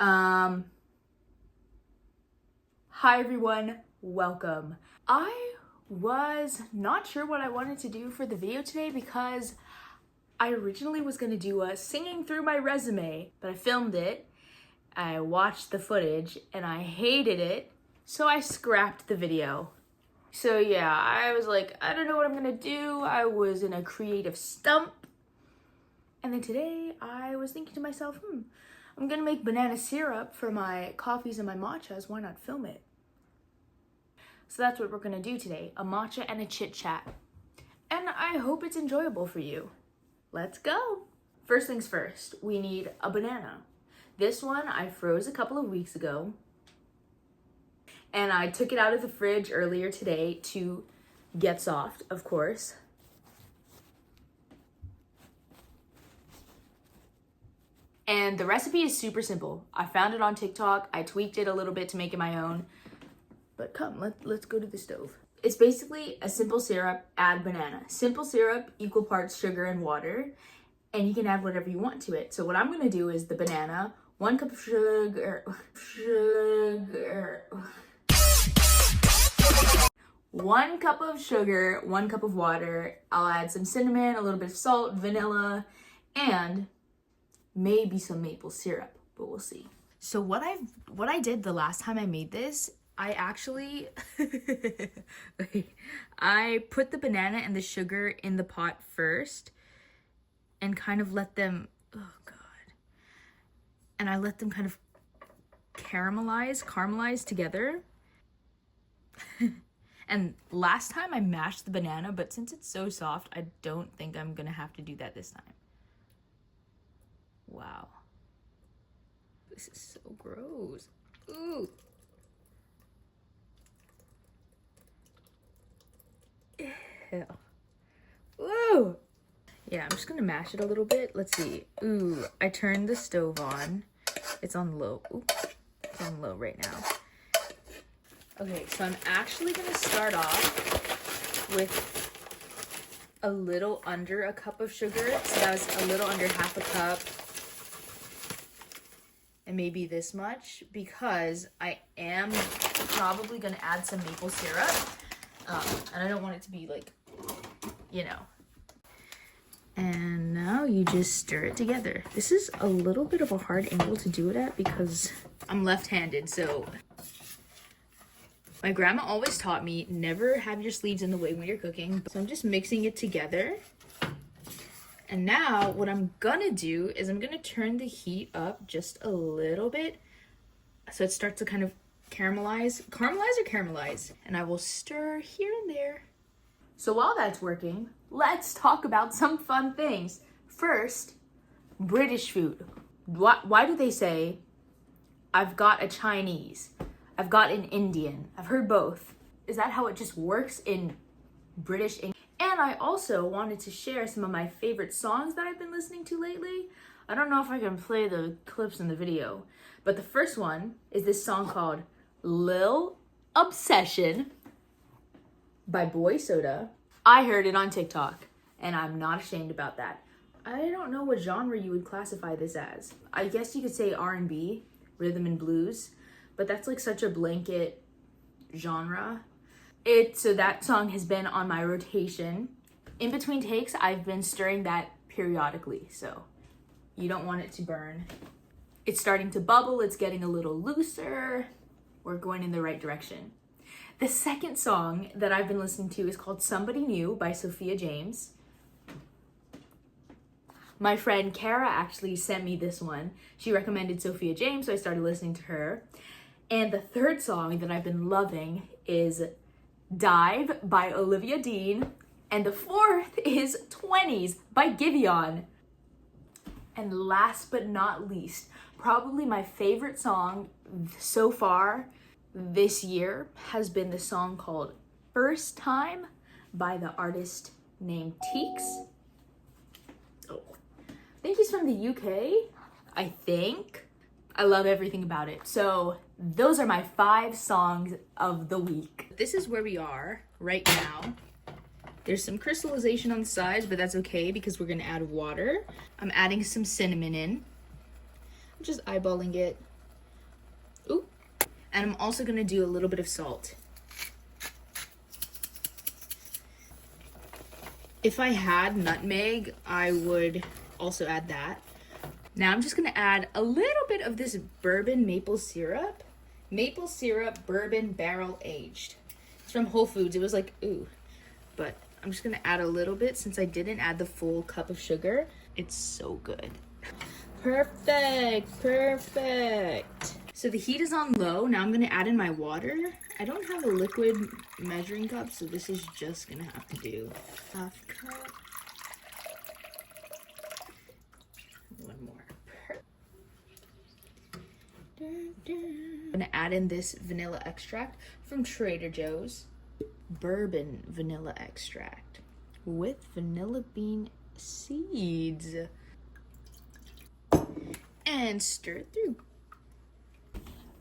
Hi everyone, welcome. I was not sure what I wanted to do for the video today because I originally was gonna do a singing through my resume, but I filmed it, I watched the footage, and I hated it, so I scrapped the video. So yeah, I was like, I don't know what I'm gonna do. I was in a creative stump. And then today I was thinking to myself, I'm gonna make banana syrup for my coffees and my matchas. Why not film it? So that's what we're gonna do today, a matcha and a chit chat. And I hope it's enjoyable for you. Let's go. First things first, we need a banana. This one I froze a couple of weeks ago. And I took it out of the fridge earlier today to get soft, of course. And the recipe is super simple. I found it on TikTok. I tweaked it a little bit to make it my own. But come, let's go to the stove. It's basically a simple syrup, add banana. Simple syrup, equal parts sugar and water. And you can add whatever you want to it. So what I'm gonna do is the banana, 1 cup of sugar, 1 cup of sugar, 1 cup of water. I'll add some cinnamon, a little bit of salt, vanilla, and maybe some maple syrup, but we'll see. So what I did the last time I made this, I actually I put the banana and the sugar in the pot first and kind of let them, and I let them kind of caramelize together. And last time I mashed the banana, but since it's so soft, I don't think I'm gonna have to do that this time. Wow. This is so gross. Ooh. Ew. Whoa. Yeah, I'm just gonna mash it a little bit. Let's see. Ooh, I turned the stove on. It's on low. Ooh, it's on low right now. Okay, so I'm actually gonna start off with a little under a cup of sugar. So that was a little under half a cup. And maybe this much, because I am probably gonna add some maple syrup. And I don't want it to be like, And now you just stir it together. This is a little bit of a hard angle to do it at because I'm left-handed, so. My grandma always taught me, never have your sleeves in the way when you're cooking. So I'm just mixing it together. And now what I'm gonna do is I'm gonna turn the heat up just a little bit so it starts to kind of caramelize. And I will stir here and there. So while that's working, let's talk about some fun things. First, British food. Why do they say, I've got a Chinese, I've got an Indian? I've heard both. Is that how it just works in British English? And I also wanted to share some of my favorite songs that I've been listening to lately. I don't know if I can play the clips in the video, but the first one is this song called Lil Obsession by Boy Soda. I heard it on TikTok, and I'm not ashamed about that. I don't know what genre you would classify this as. I guess you could say R&B, rhythm and blues, but that's like such a blanket genre. So that song has been on my rotation. In between takes, I've been stirring that periodically, so you don't want it to burn. It's starting to bubble, it's getting a little looser. We're going in the right direction. The second song that I've been listening to is called Somebody New by Sophia James. My friend Kara actually sent me this one. She recommended Sophia James, so I started listening to her. And the third song that I've been loving is Dive by Olivia Dean. And the fourth is 20s by Giveon. And last but not least, probably my favorite song so far this year has been the song called First Time by the artist named Teeks. I think he's from the UK, I think. I love everything about it. So those are my 5 songs of the week. This is where we are right now. There's some crystallization on the sides, but that's okay because we're gonna add water. I'm adding some cinnamon in. I'm just eyeballing it. And I'm also gonna do a little bit of salt. If I had nutmeg, I would also add that. Now I'm just gonna add a little bit of this bourbon maple syrup. Maple syrup, bourbon, barrel aged. It's from Whole Foods. It was like, ooh. But I'm just gonna add a little bit since I didn't add the full cup of sugar. It's so good. Perfect, perfect. So the heat is on low. Now I'm gonna add in my water. I don't have a liquid measuring cup, so this is just gonna have to do. Half cup. One more. I'm gonna add in this vanilla extract from Trader Joe's. Bourbon vanilla extract with vanilla bean seeds. And stir it through.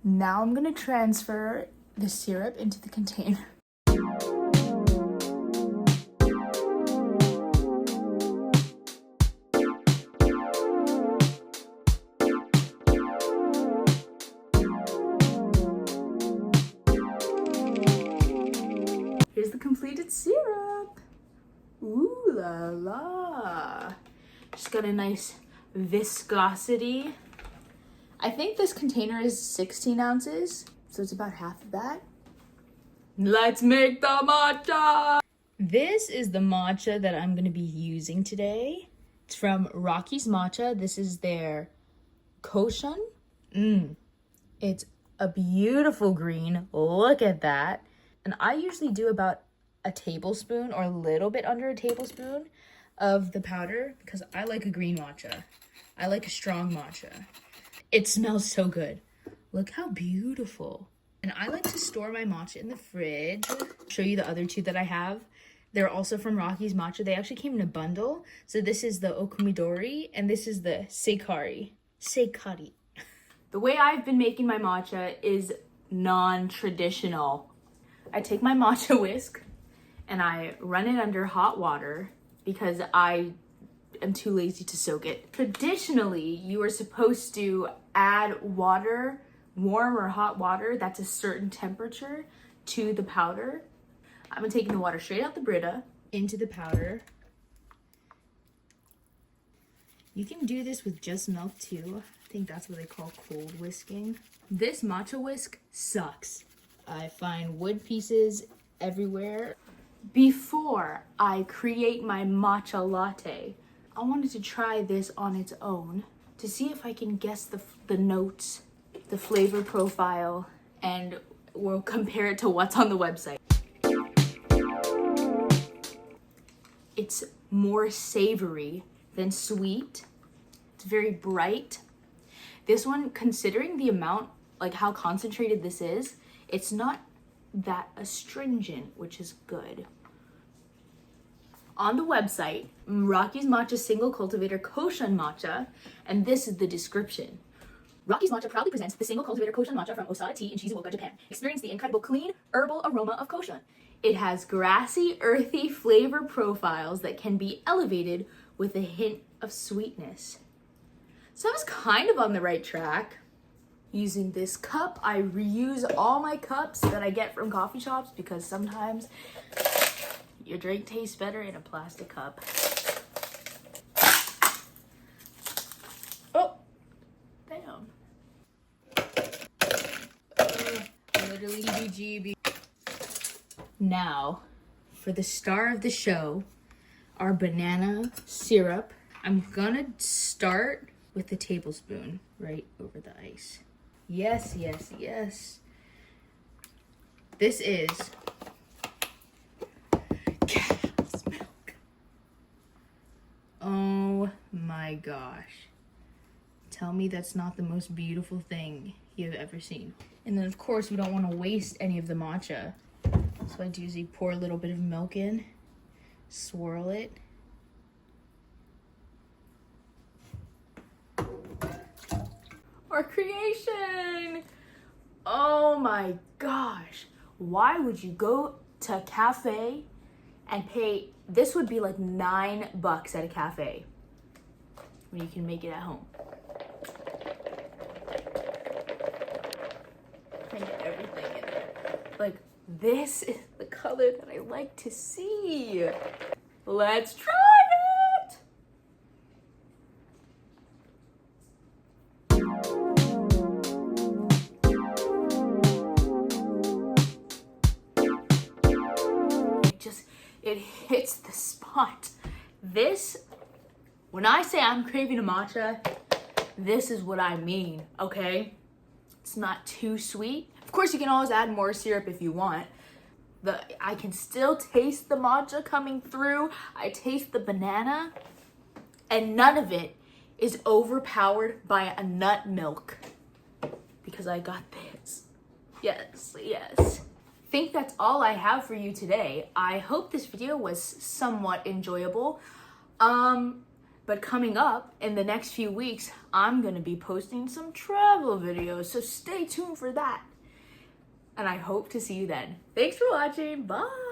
Now I'm gonna transfer the syrup into the container. Here's the completed syrup. Ooh la la. Just got a nice viscosity. I think this container is 16 ounces, so it's about half of that. Let's make the matcha! This is the matcha that I'm gonna be using today. It's from Rocky's Matcha. This is their Koshan. It's a beautiful green. Look at that. And I usually do about a tablespoon or a little bit under a tablespoon of the powder because I like a green matcha. I like a strong matcha. It smells so good. Look how beautiful. And I like to store my matcha in the fridge. Show you the other two that I have. They're also from Rocky's Matcha. They actually came in a bundle. So this is the Okumidori and this is the Seikari. Seikari. The way I've been making my matcha is non-traditional. I take my matcha whisk and I run it under hot water because I am too lazy to soak it. Traditionally, you are supposed to add water, warm or hot water that's a certain temperature to the powder. I'm taking the water straight out the Brita into the powder. You can do this with just milk too. I think that's what they call cold whisking. This matcha whisk sucks. I find wood pieces everywhere. Before I create my matcha latte, I wanted to try this on its own to see if I can guess the notes, the flavor profile, and we'll compare it to what's on the website. It's more savory than sweet. It's very bright. This one, considering the amount, like how concentrated this is, it's not that astringent, which is good. On the website, Rocky's Matcha Single Cultivator Koshan Matcha, and this is the description. Rocky's Matcha proudly presents the Single Cultivator Koshan Matcha from Osaka Tea in Shizuoka, Japan. Experience the incredible clean, herbal aroma of Koshan. It has grassy, earthy flavor profiles that can be elevated with a hint of sweetness. So I was kind of on the right track. Using this cup, I reuse all my cups that I get from coffee shops because sometimes your drink tastes better in a plastic cup. Oh, damn. Literally BGB. Now, for the star of the show, our banana syrup. I'm gonna start with the tablespoon right over the ice. Yes, yes, yes. This is cow's milk. Oh my gosh. Tell me that's not the most beautiful thing you've ever seen. And then of course we don't want to waste any of the matcha. So I usually pour a little bit of milk in, swirl it. Our creation! Oh my gosh. Why would you go to a cafe and pay, this would be like $9 at a cafe when you can make it at home. Like, this is the color that I like to see. Let's try it. It hits the spot. This, when I say I'm craving a matcha, this is what I mean, okay? It's not too sweet. Of course, you can always add more syrup if you want. I can still taste the matcha coming through. I taste the banana, and none of it is overpowered by a nut milk, because I got this. Yes, yes. I think that's all I have for you today. I hope this video was somewhat enjoyable. But coming up in the next few weeks, I'm gonna be posting some travel videos, so stay tuned for that. And I hope to see you then. Thanks for watching. Bye.